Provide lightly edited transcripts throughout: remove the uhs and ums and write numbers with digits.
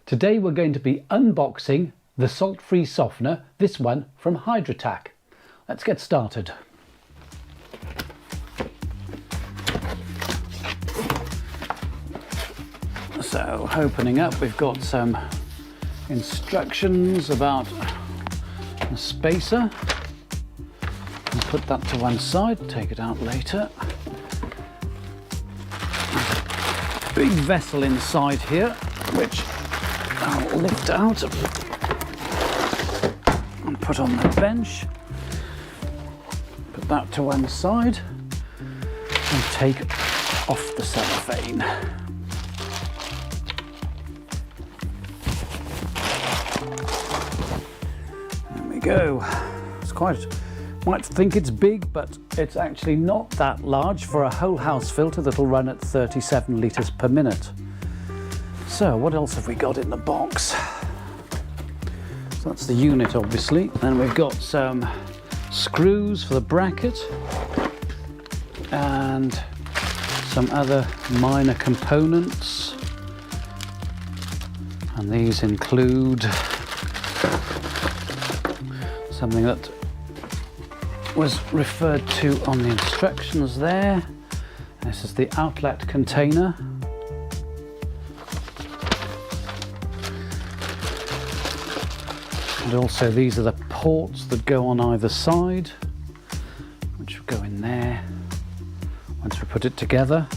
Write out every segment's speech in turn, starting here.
Today we're going to be unboxing the salt-free softener, this one from HydroTAC. Let's get started. So opening up, we've got some instructions about a spacer. I'll put that to one side, take it out later. Big vessel inside here, which I'll lift out and put on the bench. Put that to one side and take off the cellophane. There we go. It's quite, might think it's big, but it's actually not that large for a whole house filter that'll run at 37 litres per minute. So what else have we got in the box? So that's the unit, obviously. Then we've got some screws for the bracket and some other minor components. And these include something that was referred to on the instructions there. This is the outlet container. And also these are the ports that go on either side, which will go in there once we put it together.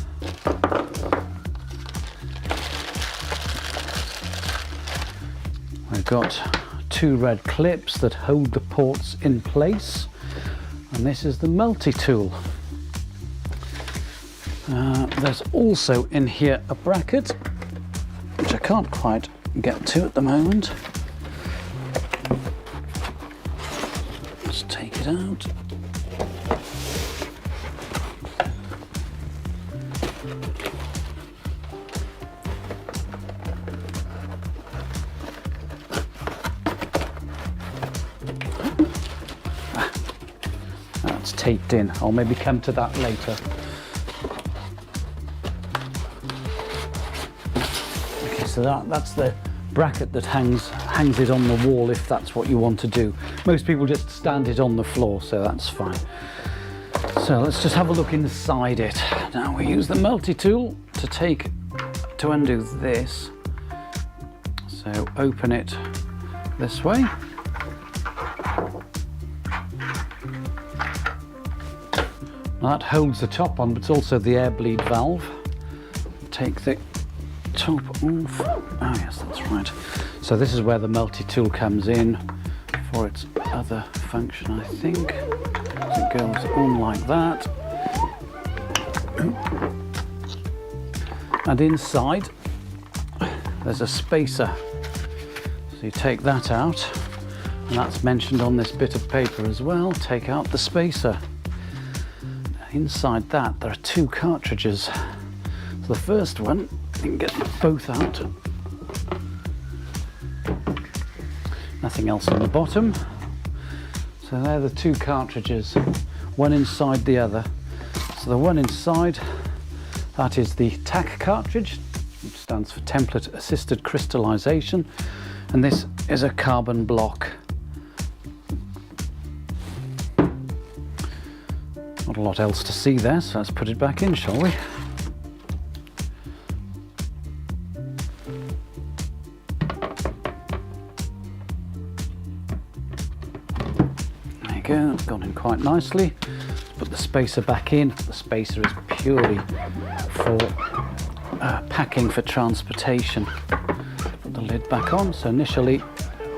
We've got two red clips that hold the ports in place, and this is the multi-tool. There's also in here a bracket, which I can't quite get to at the moment. Just take it out. That's taped in. I'll maybe come to that later. Okay, so that's the bracket that hangs it on the wall if that's what you want to do. Most people just stand it on the floor, so that's fine. So let's just have a look inside it. Now we use the multi-tool to undo this. So open it this way. Now that holds the top on, but it's also the air bleed valve. Take the top off. Oh yes, that's right. So this is where the multi-tool comes in for its other function, I think. It goes on like that. And inside there's a spacer. So you take that out, and that's mentioned on this bit of paper as well. Take out the spacer. Inside that there are two cartridges. So the first one, you can get both out. Nothing else on the bottom. So they're the two cartridges, one inside the other. So the one inside, that is the TAC cartridge, which stands for Template Assisted Crystallization, and this is a carbon block. Not a lot else to see there, so let's put it back in, shall we? There you go, it's gone in quite nicely. Let's put the spacer back in. The spacer is purely for packing for transportation. Put the lid back on, so initially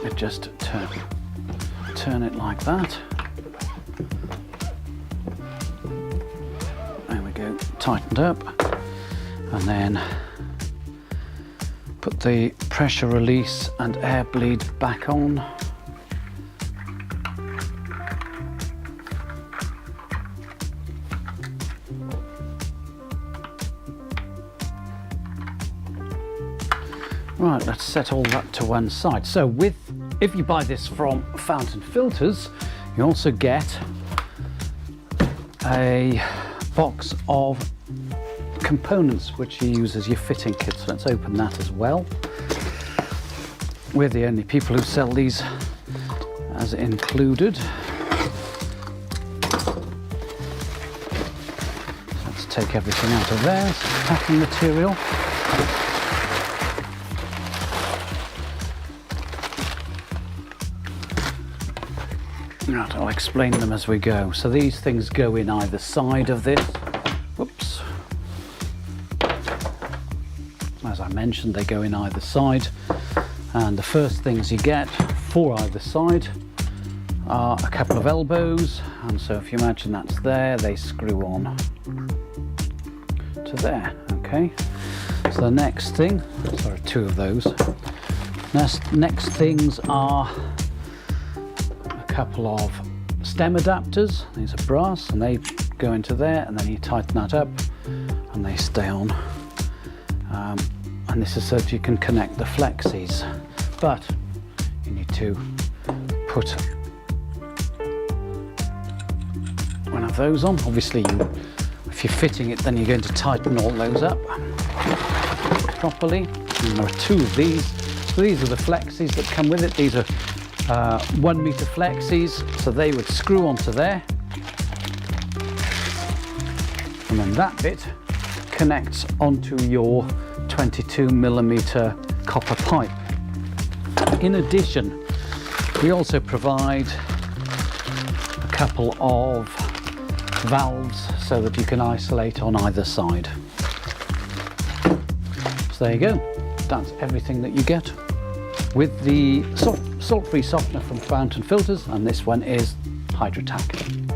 it just turn it like that. Tightened up, and then put the pressure release and air bleed back on. Right, let's set all that to one side. So if you buy this from Fountain Filters, you also get a box of components which you use as your fitting kit. So let's open that as well. we're the only people who sell these as included. Let's take everything out of there. Some packing material. Right, I'll explain them as we go. So these things go in either side of this. Whoops. As I mentioned, they go in either side. And the first things you get for either side are a couple of elbows. And so if you imagine that's there, they screw on to there, okay? So the next thing, sorry, two of those. Next things are couple of stem adapters. These are brass and they go into there, and then you tighten that up and they stay on. And this is so that you can connect the flexies, but you need to put one of those on. Obviously if you're fitting it, then you're going to tighten all those up properly. And there are two of these. So these are the flexies that come with it. These are 1 meter flexies, so they would screw onto there, and then that bit connects onto your 22mm copper pipe. In addition, we also provide a couple of valves so that you can isolate on either side. So there you go, that's everything that you get with the salt-free softener from Fountain Filters, and this one is HydroTAC.